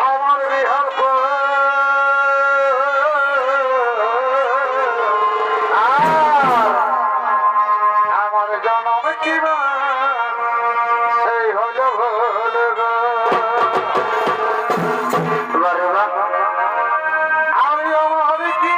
আমার বিহার আমার জনম কিবা সেই হল ভোল গো আমি আমার কি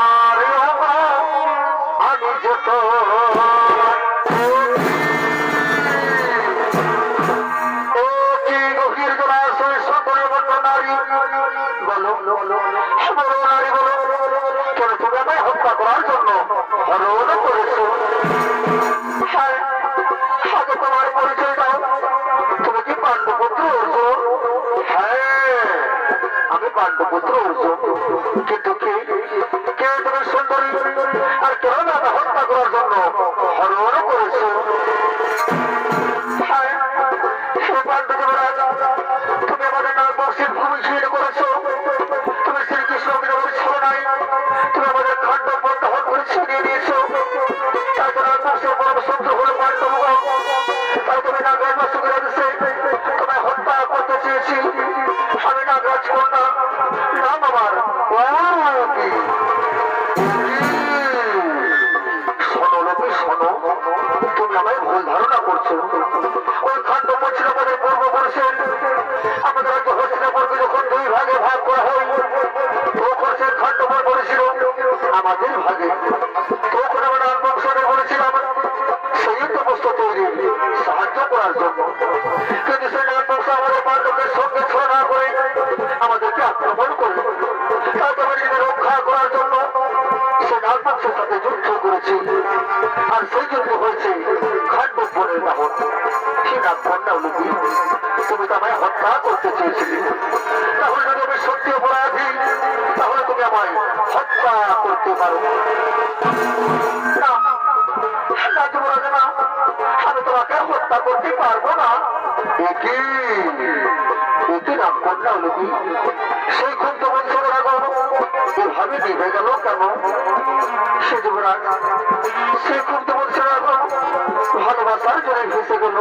আরে আমার আমি যত কি গভীর জলাশয় সকলের মতো নারী বলো বলো নারী বলো কেন তুমি আমায় হত্যা করার জন্য হরণ করেছো? আগে তোমার পরিচয় দাও, তুমি কি পাণ্ডবপুত্র অর্জুন? হ্যাঁ আমি পাণ্ডবপুত্র অর্জুন, কিন্তু কে কে তুমি সুন্দরী আর কেন আমাকে হত্যা করার জন্য হরণ করেছো? তুমি আমাদের নাম বর্ষের ভূমিহীন করেছো, তুমি শ্রীকৃষ্ণ বিরোধী ছিল নাই, তুমি আমাদের খণ্ড দহন করে ছিনিয়ে দিয়েছো। তারপর বর্ষের পরম শত্রু হল পাণ্ডব, তাই তুমি নাগরাজ বাসুকের আদেশে তোমায় হত্যা করতে চেয়েছি। আমি নাগরাজ কন্যা, নাম আমার অরূপী। শোনো লোকে শোনো, তুমি আমায় ভুল ধারণা করছো। ওই খণ্ডপর ছিল আমাদের পূর্বপুরুষের, আমাদের রাজ্য হস্তিনাপুরকে যখন দুই ভাগে ভাগ করা হয় তখন সে খণ্ডপর বলেছিল আমাদের ভাগে, তখন আমরা বংশধর বলেছিলাম সেই সমস্ত তৈরি সাহায্য করার জন্য। কিন্তু সেই বংশ আমাদের পাণ্ডবদের সঙ্গে ছড়া করে আমাদেরকে আক্রমণ করে, তাকে নিজেদের রক্ষা করার জন্য সে নাগবংশের সাথে যুদ্ধ করেছে। আর সেই যুদ্ধ হয়েছে খণ্ডপরের দাহন। সে নাগকন্যা লুকি, তুমি তো আমায় হত্যা করতে চেয়েছিলে। তাহলে যদি আমি সত্যি অপরাধী, তাহলে তুমি আমায় হত্যা করতে পারো না। না যুবরাজ না, আমি তোমাকে হত্যা করতে পারবো না। একই একই নাগকন্যা লুকি, সেই খুব তো বলছো এভাবে নিভে গেল কেন? সে যুবরাজ সে খুব তো বলছে ভালোবাসার জন্য ভেসে গেল।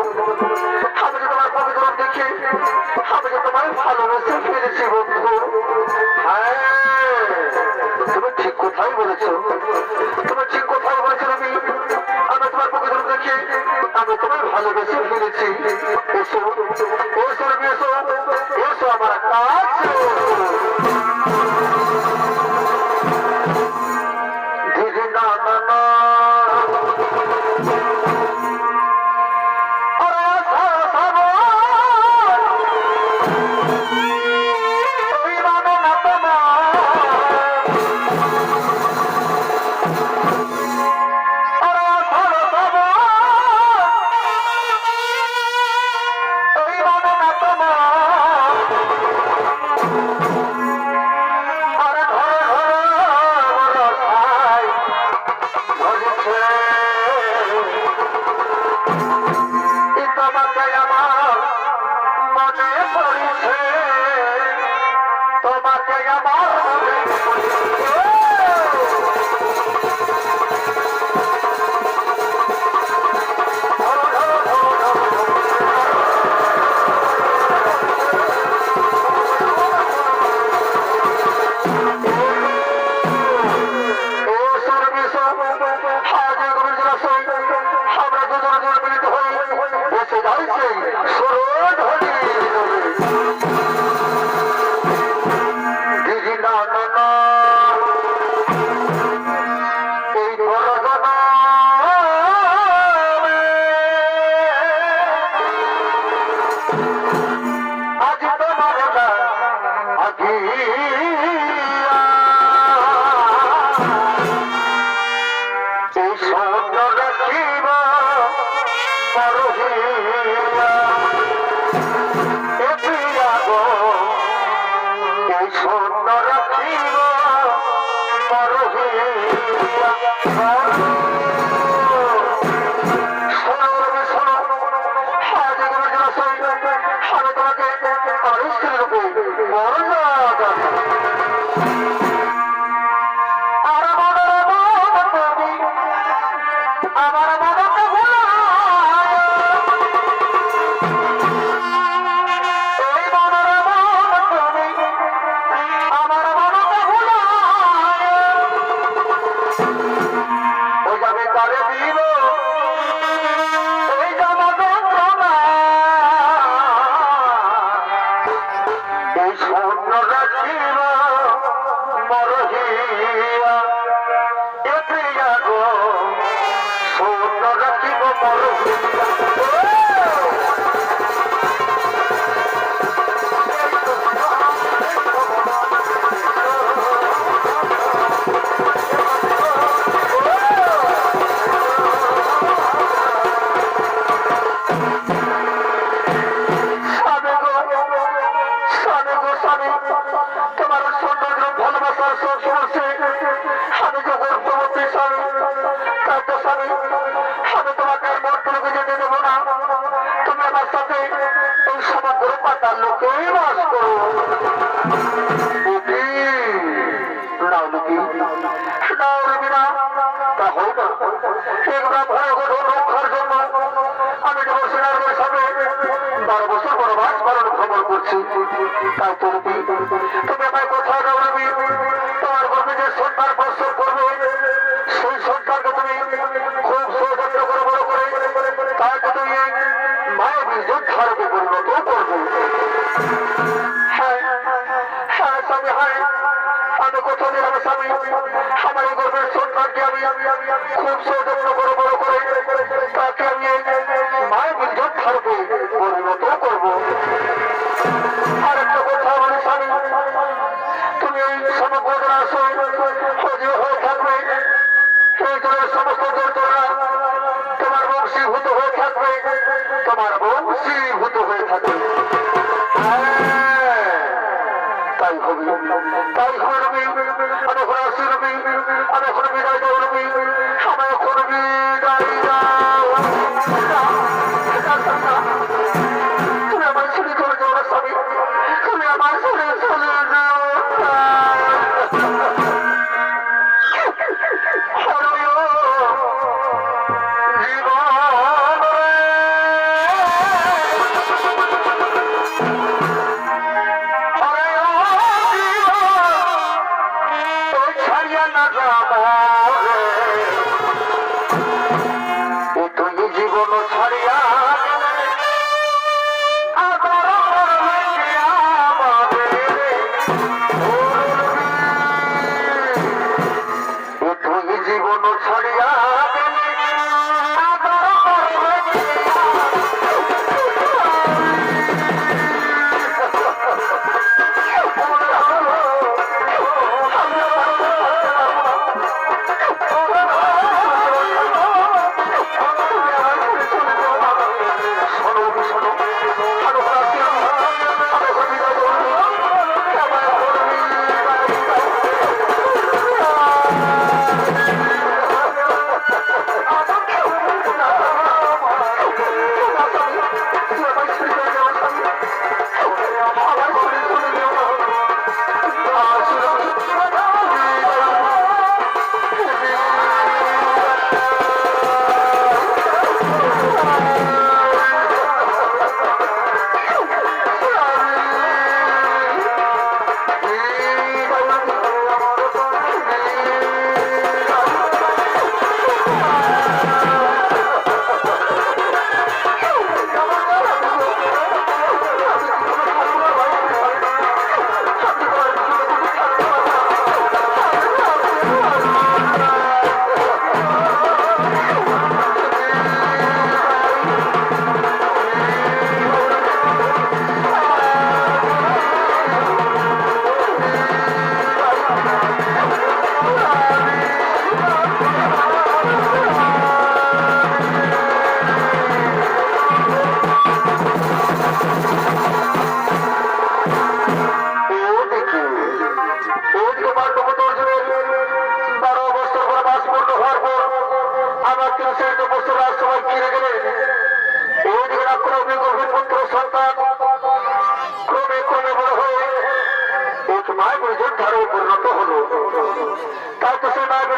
আমি যে তোমার পবিত্র দেখি, আমি যে তোমায় ভালোবেসে ফিরেছি বন্ধু। হ্যাঁ তুমি ঠিক কোথায় বলেছো, তুমি ঠিক কোথায় বলেছো। আমি তোমার পবিত্র দেখি আমি তোমায় ভালোবেসে ফিরেছি। এসো এসো এসো এসো আমার কাছে। দিদি না না না তুমি আমায় কোথাও যাবি তোমার গর্বে যে সন্তান বর্ষণ করবে সেই সন্তানকে তুমি খুব সৌজন্য করে বড় করে তাকে তুমি মায়ের যোদ্ধারকে পরিণত করবে। হ্যাঁ হ্যাঁ স্বামী, হ্যাঁ আমি কোথাও দিলাম স্বামী, আমার এই গর্বের সন্তানকে আমি খুব সৌজন্য করে বড় করে তাকে আমি মায়ের যোদ্ধারকে পরিণত করবো। আর একটা কথা বলি স্বামী, তুমি এই সমগ্র সজীব হয়ে থাকবে, এই জলের সমস্ত জোরজোড়া তোমার বংশীভূত হয়ে থাকবে, তোমার বংশীভূত হয়ে থাকবে। তাই হবে, তাই হবে রবি। আমি এখন আসি রবি, আমি এখন বিদায় দেবো রবি, আমি এখন বিদায় দাও। তুমি আমার ছুটি করে যাও না স্বামী, তুমি আমার ছুটি চলে যাও। জীবন ছাড়িয়া জীবন ছাড়িয়া পরিণত হলো। তারপর সে মায়ের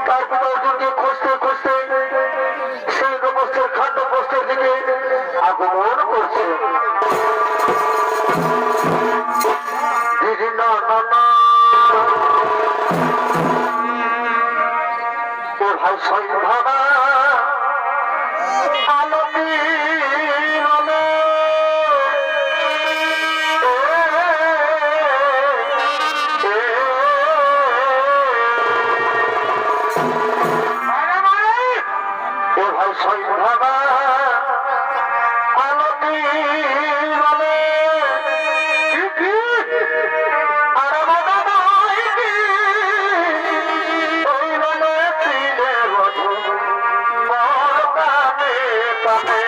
তার পিতা অর্জুনকে খুঁজতে খুঁজতে সেই নমস্তের খাদ্য পোস্টের দিকে আগমন করছে। ভাই সন্ধ্যা আলতি সন্ধ্যা আলোটি বলে আর মনে কি ওই বলে ফিরে বধু মর কানে কানে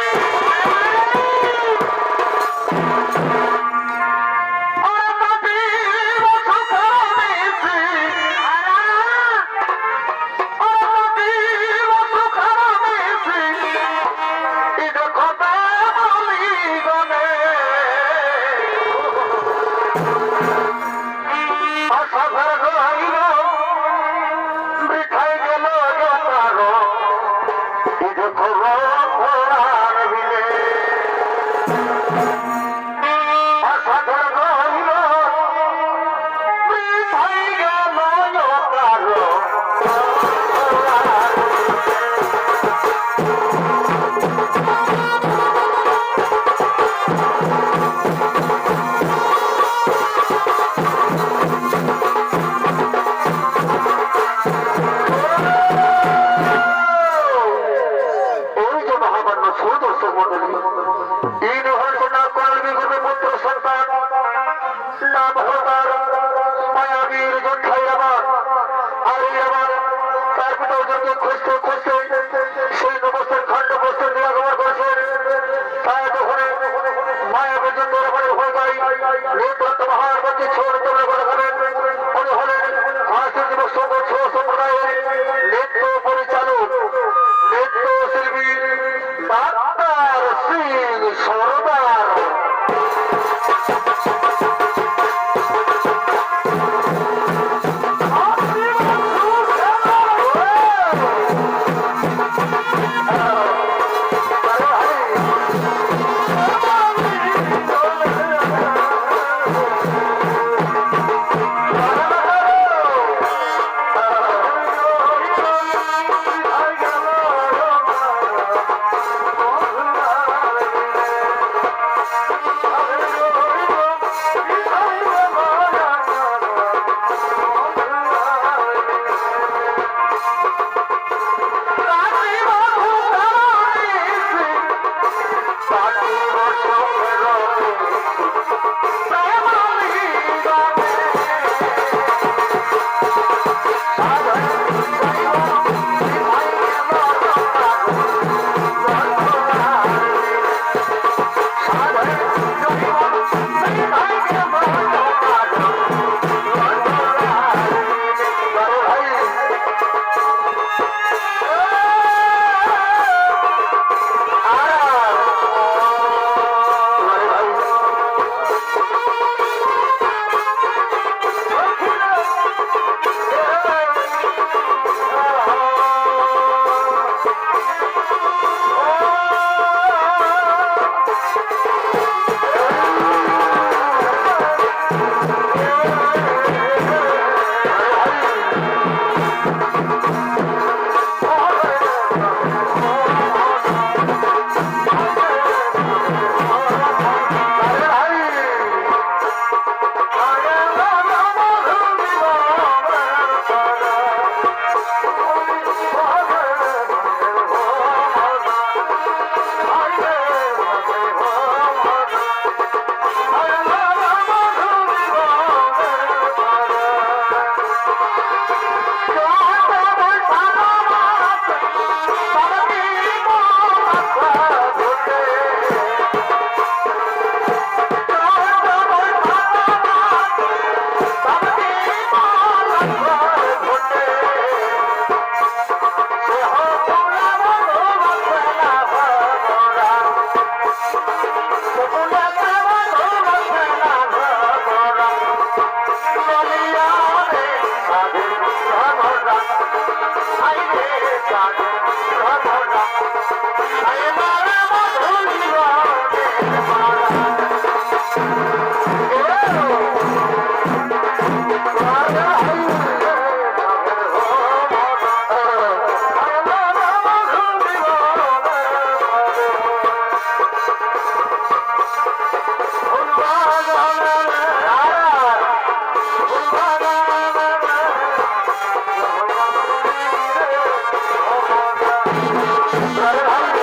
Hare Hare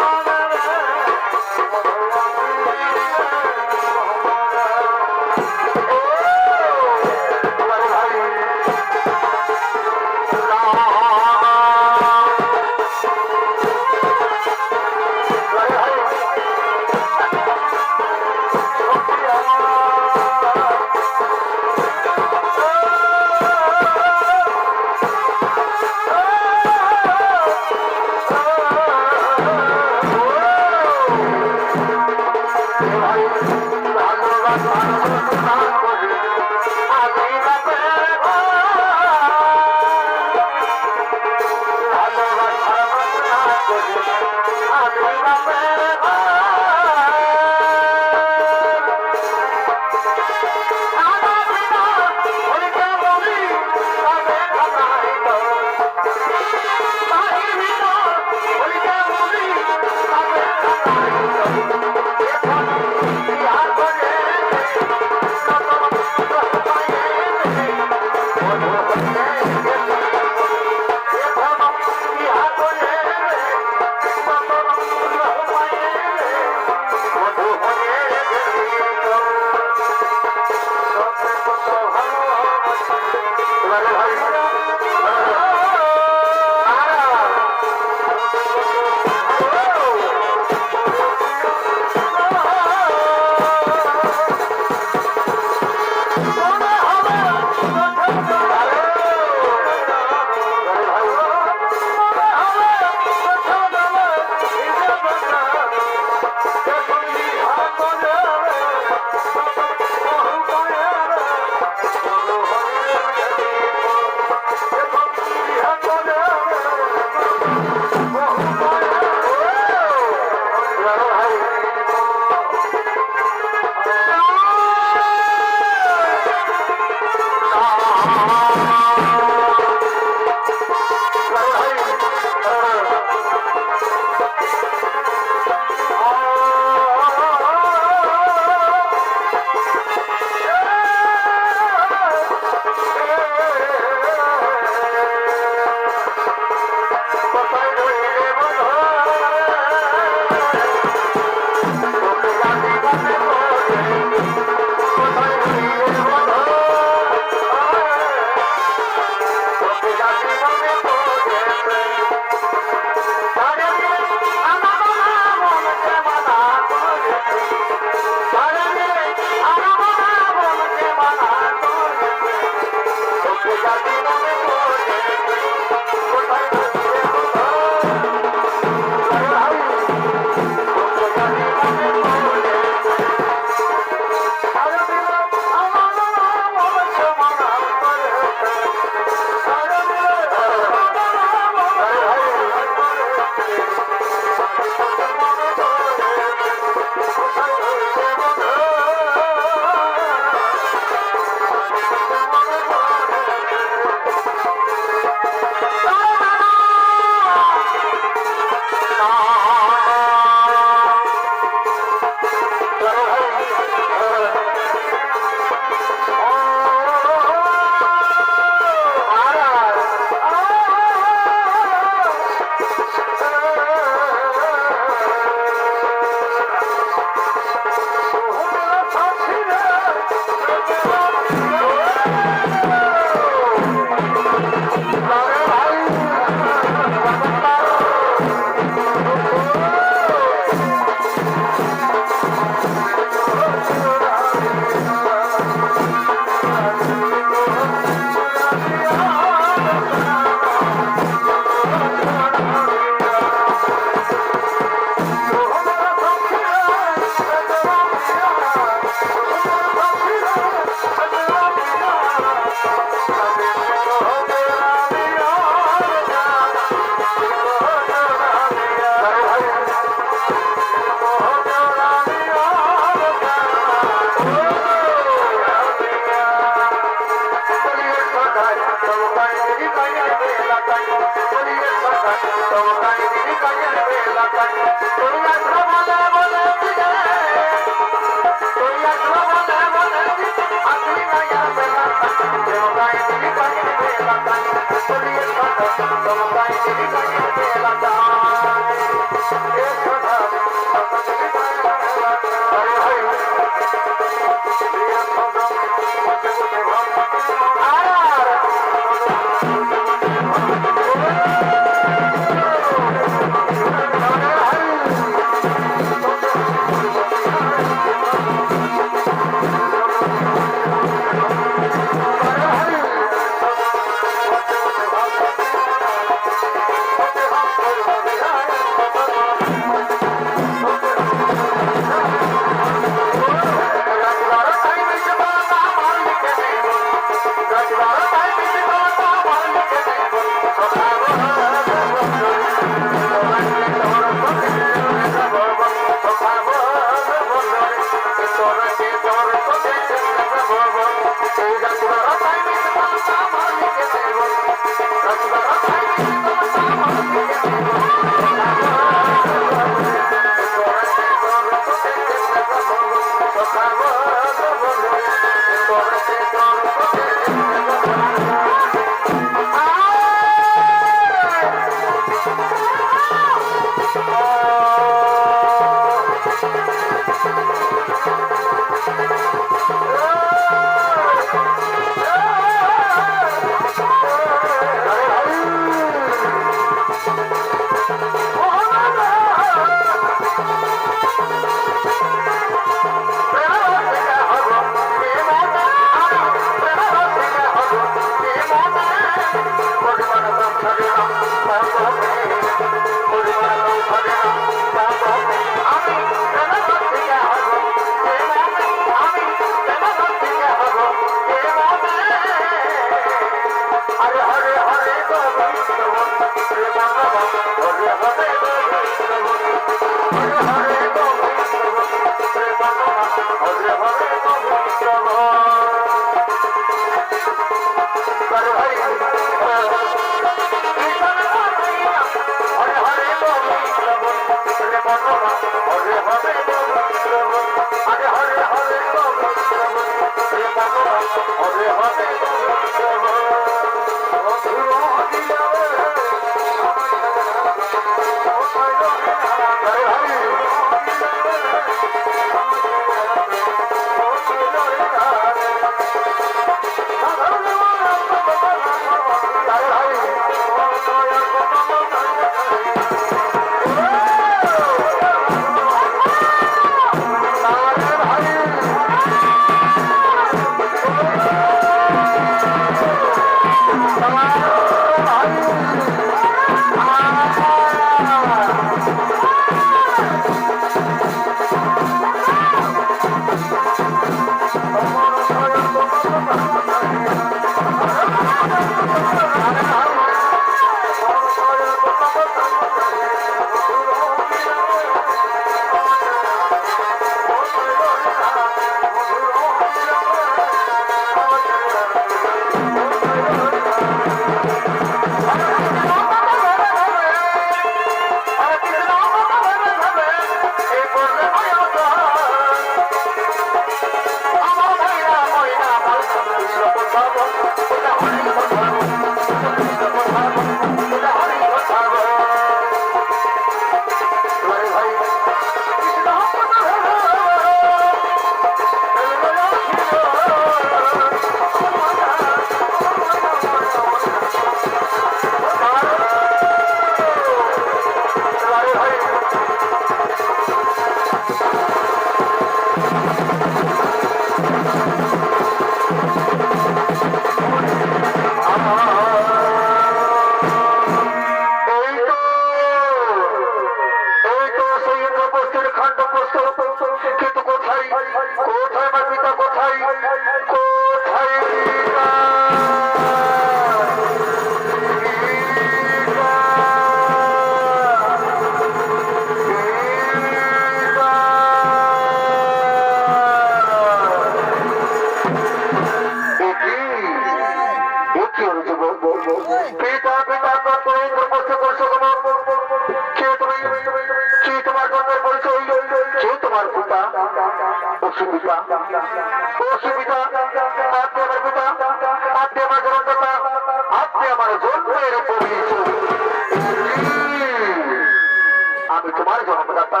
আমি তোমার জন্মদাতা।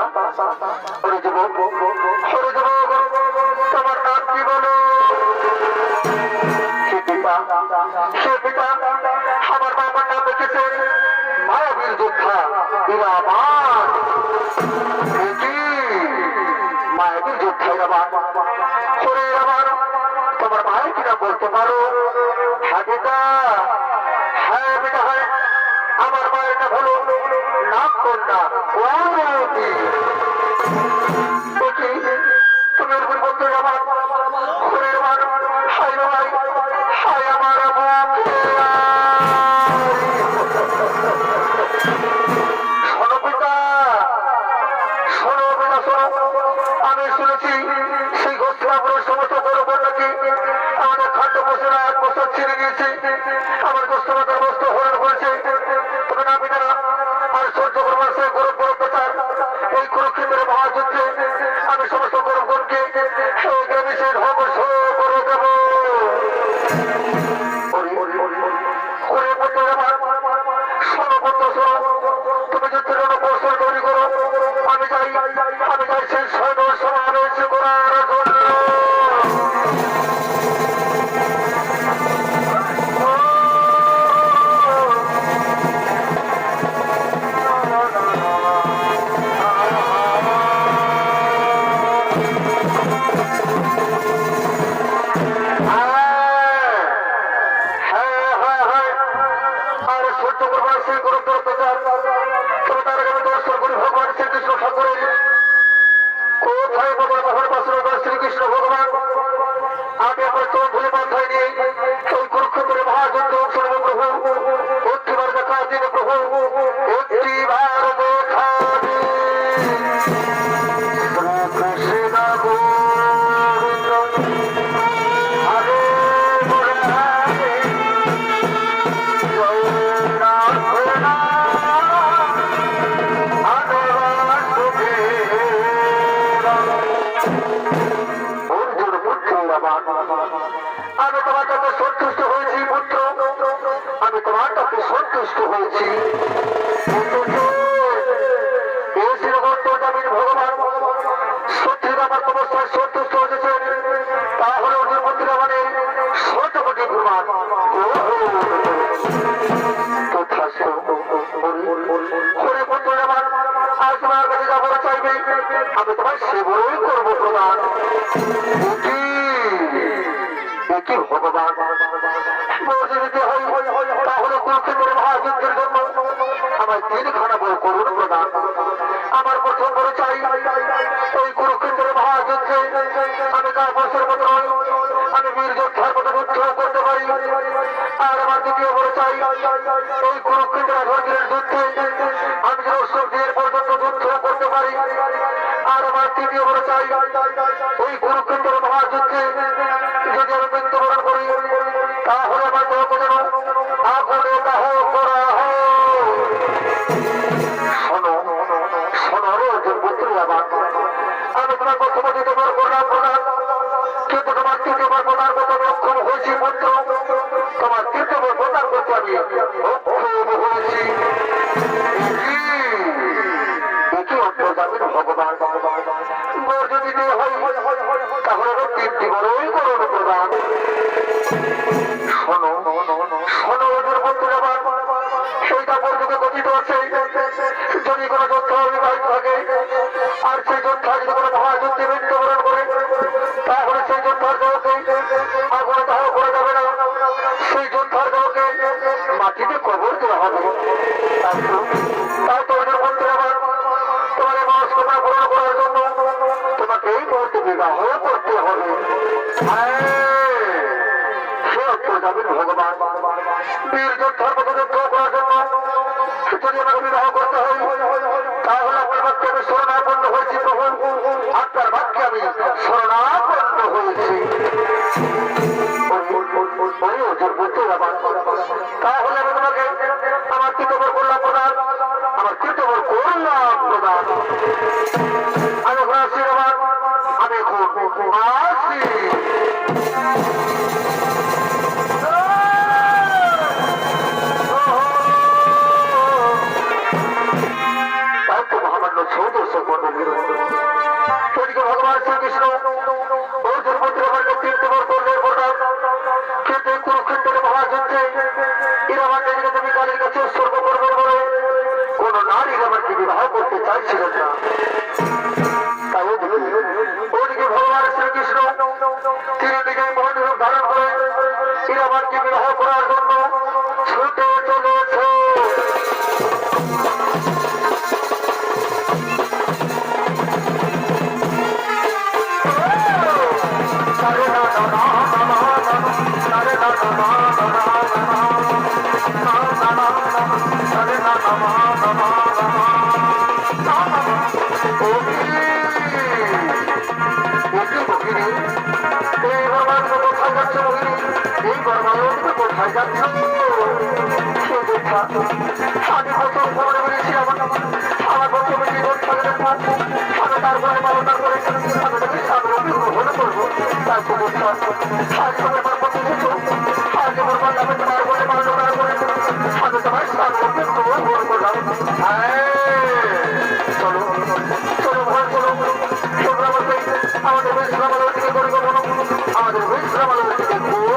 তোমার নাম কি বলো? সে পিতা আমার বাবার নাম রেখেছে মায়াবীর যোদ্ধা ইরাবান। মায়াবীর যোদ্ধা ইরাবান। তোমার মায়ের কিনা বলতে পারো? হ্যাঁ বেটা, হ্যাঁ বেটা, হ্যাঁ আমার মায়ের নাম হলো নাম কন্যা ওয়ারুতি। তুমি এরকম বলতে আমার ঘরের মান হাই ভাই হাই আমার শোনো পিতা, শোনো পিতা, শোনো। আমি শুনেছি সেই গোস্বাপুরের সমস্ত গর্ব নাকি আমাদের খাদ্য বছর 8 বছর ছিঁড়ে গিয়েছে। আমার গোস্বামাতার বস্ত্র হরণ করেছে। তবে না পিতা, আর সহ্য করবার সে গরম বড় প্রচার এই কুরুক্ষেত্রের মহাযুদ্ধে আমি সমস্ত গরমগণকে গ্রামে ধ্বংস করে দেব। তুমি যুদ্ধের জন্য কৌশল তৈরি করো। আমি যাই সেই সৈন্য সমাবেশ করার জন্য। আমি তোমার কাছে সন্তুষ্ট হয়েছি পুত্র, আমি তোমার কাছে সন্তুষ্ট হয়েছি। ভগবান সত্যি আমার অবস্থায় সন্তুষ্ট হয়েছেন, তাহলে ওদের মন্দির মানে শতকোটি প্রমাণ। আজ তোমার কাছে যা বলা চাইবে আমি তোমার সেগুলোই করবো প্রদান। কি ভগবান যদি হয় তাহলে কুরুক্ষেত্রের মহাযুদ্ধের জন্য আমার 3খানা বই করুন প্রদান। আমার প্রথম করে চাই ওই কুরুক্ষেত্রের মহাযুদ্ধে আমি কাপুরুষের মতো নই, আমি বীর যোদ্ধার মতো যুদ্ধ করতে পারি। আর আমার দ্বিতীয় করে চাই ওই কুরুক্ষেত্রের অর্জুনের যুদ্ধে আমি যেন সূর্যের পর্যন্ত যুদ্ধ করতে পারি। আর আমার তৃতীয় করে চাই ওই কুরুক্ষেত্রের মহাযুদ্ধে যদি আমি মৃত্যুবরণ করি তাহলে আমার দেহকে যেন আগুনে দাহ করা হয়। শোনো শোনো রে পুত্রী, আবার আমি তোমার প্রথমে দ্বিতীয়বার করলাম প্রদান, কিন্তু তোমার তৃতীয়বার প্রদান করতে আমি অক্ষম হয়েছি পুত্র। তোমার তৃতীয়বার প্রদান করতে আমি অক্ষম হয়েছি। কি অন্তর্জামিন ভগবান যদি হয় তাহলে 3টি বড়ই করুন প্রদান। শোনো শোনো ওদের বন্ধু, আবার সেই কাপড় যুগে কথিত আছে যদি কোনো যোদ্ধা অবিবাহিত থাকে আর সেই যোদ্ধা যদি কোনো মহাযুদ্ধে মৃত্যুবরণ করে তাহলে সেই যোদ্ধার দেহকে আগুনে দাহ করা যাবে না, সেই যোদ্ধার দেহকে মাটিতে কবর দেওয়া হবে। তাই তো ওদের বন্ধু, আবার তোমার মনস্কামনা পূরণ করার জন্য তোমাকে এই মুহূর্তে বিবাহ করতে হবে। ভগবান বীর যোদ্ধার মতো যুদ্ধ করার জন্য যদি আমাকে বিবাহ করতে হয় তাহলে আপনার বাক্যে আমি শরণাপন্ন হয়েছি প্রভু, আপনার বাক্যে আমি শরণাপন্ন হয়েছি। তাহলে আমি তোমাকে আমার তৃতীয়বার করলাম প্রদান, আমার তৃতীয়বার করলাম প্রদান। আমি এখন আসি, আমি এখন আসি। ভগবান শ্রীকৃষ্ণ অর্জুন পুত্রকে 3বার করলেন প্রদান, কিন্তু কুরুক্ষেত্রের মহাযুদ্ধে এরা আমার নিজেকে তুমি কালীর কাছে উৎসর্গ করবে বলে কোন নারী আমাকে বিবাহ করতে চাইছিলেন না। তাই ওদিকে ভগবান শ্রীকৃষ্ণ তিনি নিজেই মহান রূপ ধারণ করে এরা আমাকে বিবাহ করার জন্য ছুটে চলেছে। কোথায় যাচ্ছ? আমি কত খবর বলেছি আমার প্রথমে জীবন থাকলে আমি তারপরে পালনা করে আমি তাকে সামনে গ্রহণ করবো। তারপর আজ তোমার প্রতি আজ আমার আমি তোমার বলে পালনা করে আমি তোমার সামনে গ্রহণ করলাম। চলো চলো ভয় করো, আমাদের বিশ্রামালয় থেকে করব, আমাদের বিশ্রামালয় থেকে করব।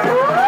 Oh!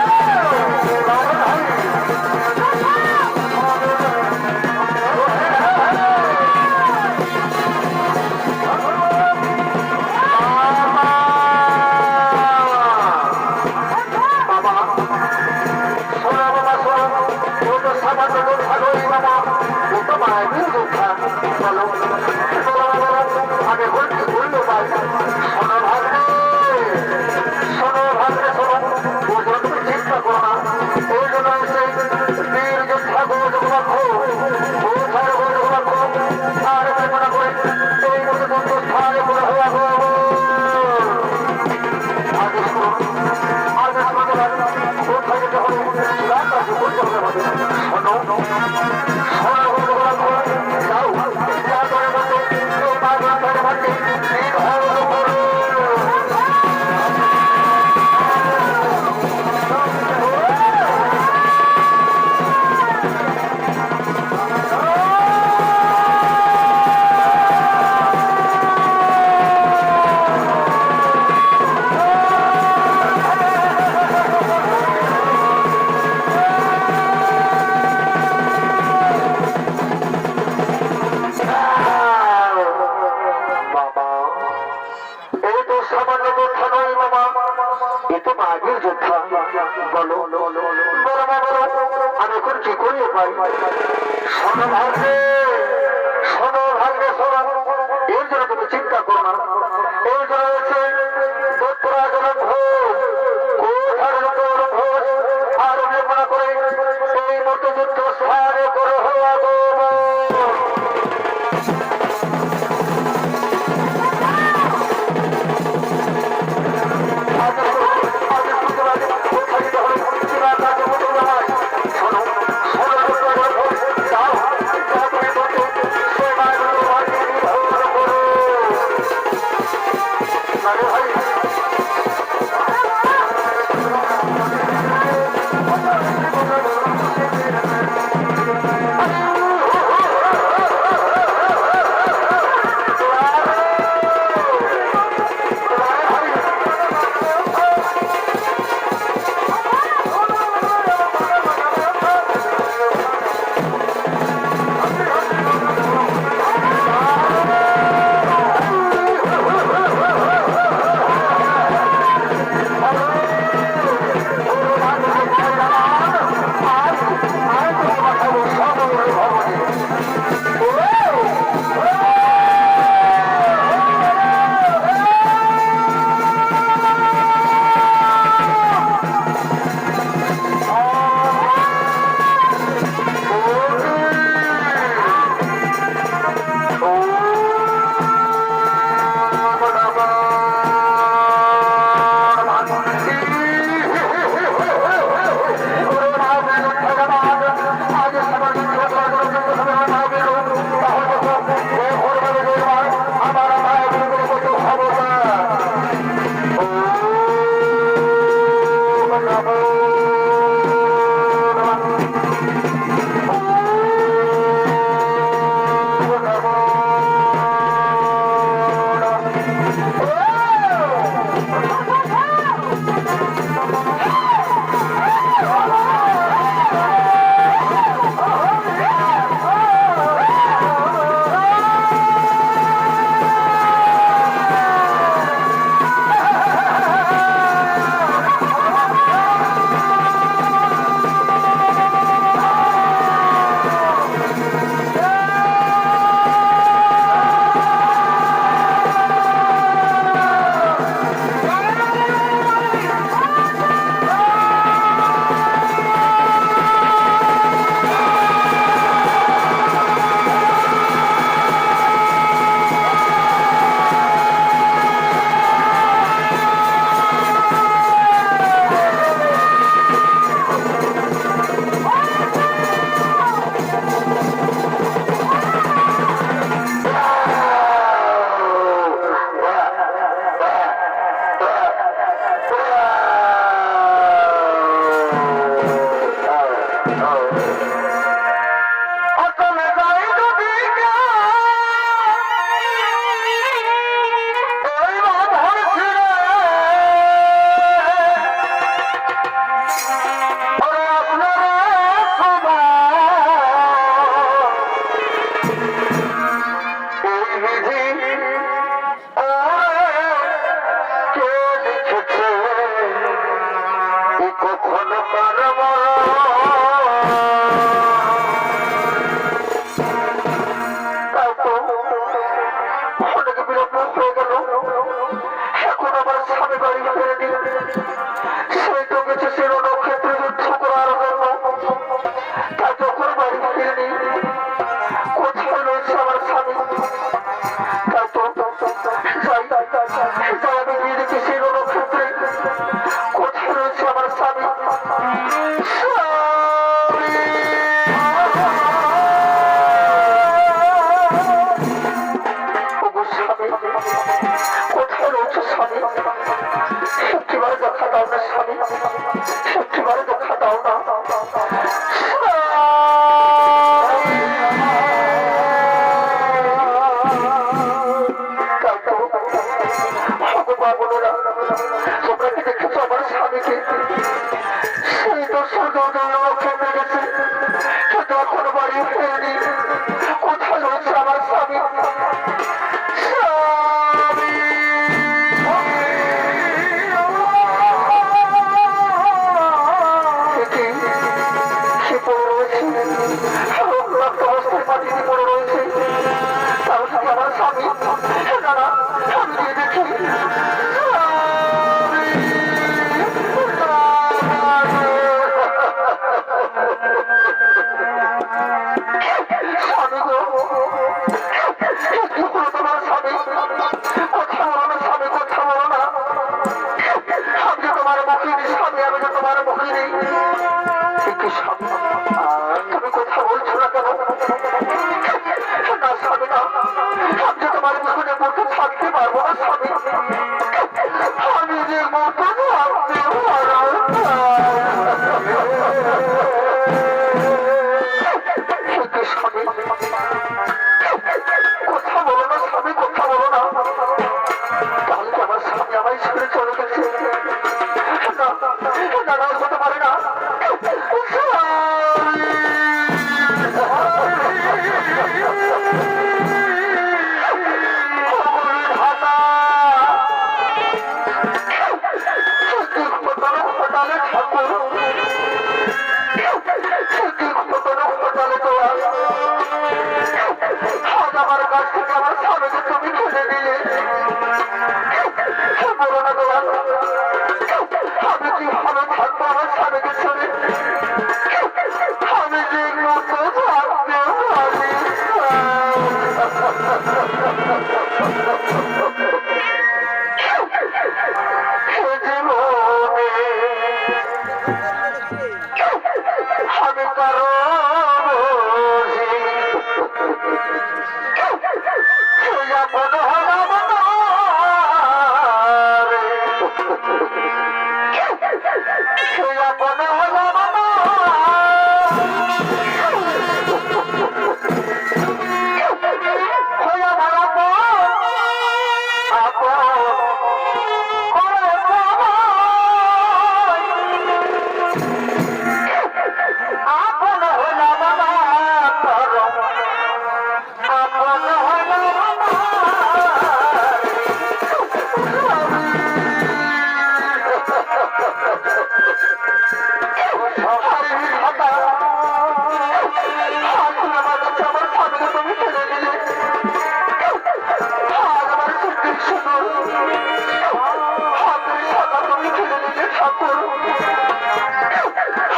স্বামী, কোথায় রয়েছে স্বামী? একটিবারে দেখা দাও না স্বামী, একটিবারে দেখা দাও না। তোমরা কি দেখেছো আমার স্বামীকে? সেই তো সূর্যোদয় খেপে গেছে, কিন্তু এখনো বাড়ি ফেরেনি। কোথায় রয়েছে আমার স্বামী? সে পড়ে রয়েছে, অবস্থায় মাটিতে পড়ে রয়েছে। তার সাথে আমার স্বামী, না না, আমি গিয়ে দেখি। স্বামী গো, কি হলো তোমার স্বামী? কথা বলো না স্বামী, কথা বলো না। আমি যে তোমার মুখিনি স্বামী, আমি যে তোমার মুখিনি। কি স্বামী, তুমি কথা বলছো না কেন? না স্বামী না, আমি যে তোমার মুখে মতো থাকতে পারবো না স্বামী। আমি যে মতো থাকতে পারবো না। স্বামী কথা বলো না স্বামী, কথা বলো না। তাহলে কি আমার স্বামী আমায় ছেড়ে চলে গেছে? না না না, হতে পারে না। আমার কাছ থেকে আমার স্বামীকে তুমি খেলে দিলে। বলো না দোয়াল, আমি কিভাবে থাকবো আমার স্বামীকে ছেড়ে? আমি যে মতো থাকতে পারি। আমি কারো আপন হলাম না রে, আপন হলাম না। আমার আপন হলাম না, আপন হলাম না।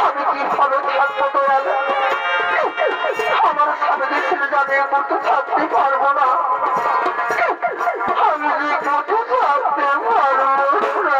আমি কিভাবে থাকবো দোয়াল? আমার স্বামীকে ছেড়ে যাবে এমন তো থাকতে পারবো না। আমি যে মতো থাকতে পারবো না।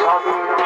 স্বামী আমার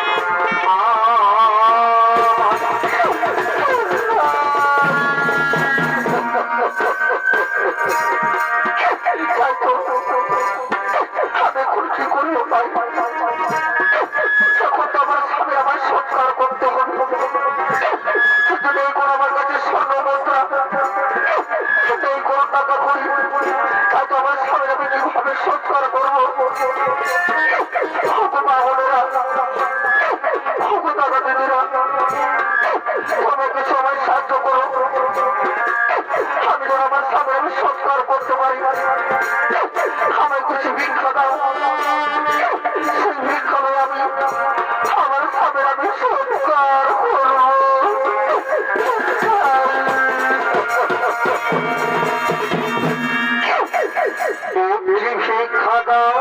শিক্ষা দাও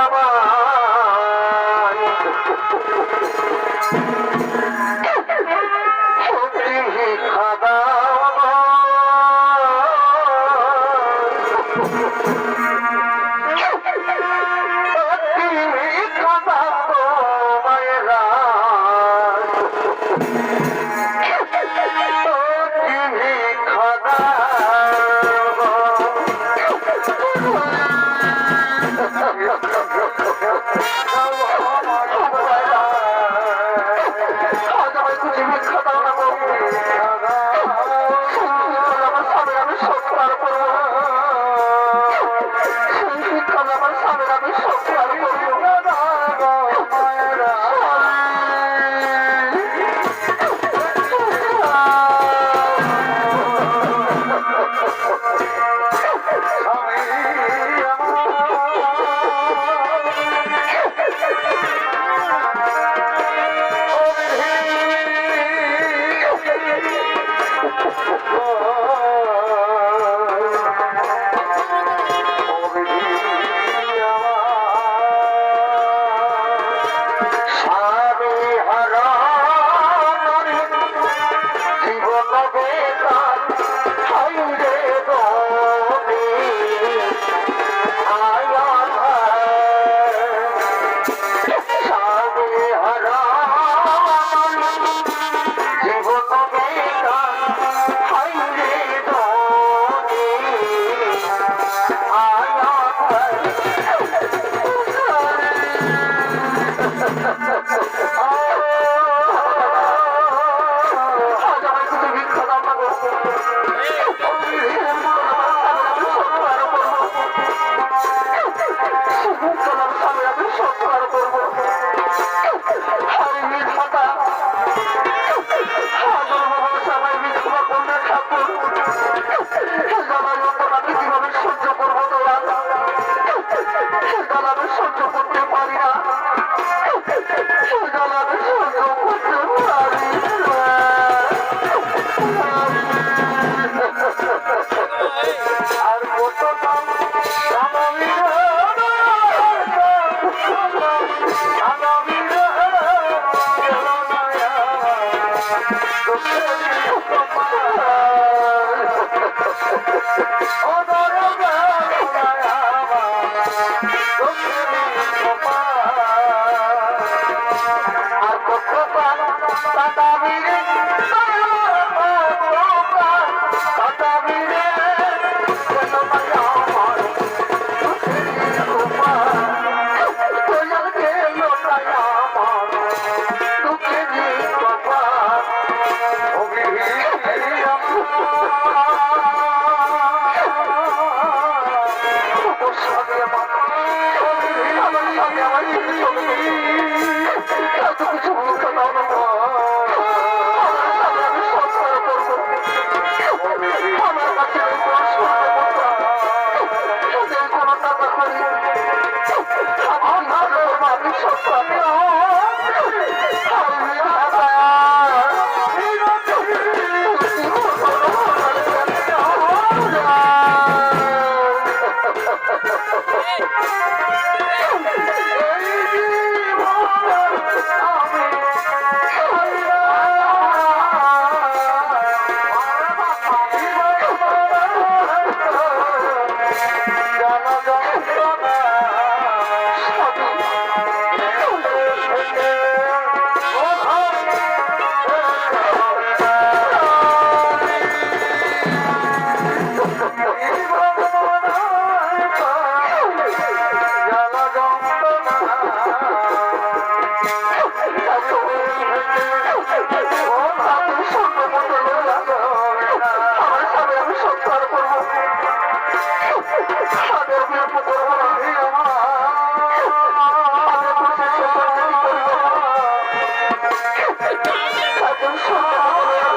আমায় শিক্ষা দাও শিক্ষা দাও মায়েরা শিক্ষা Oh,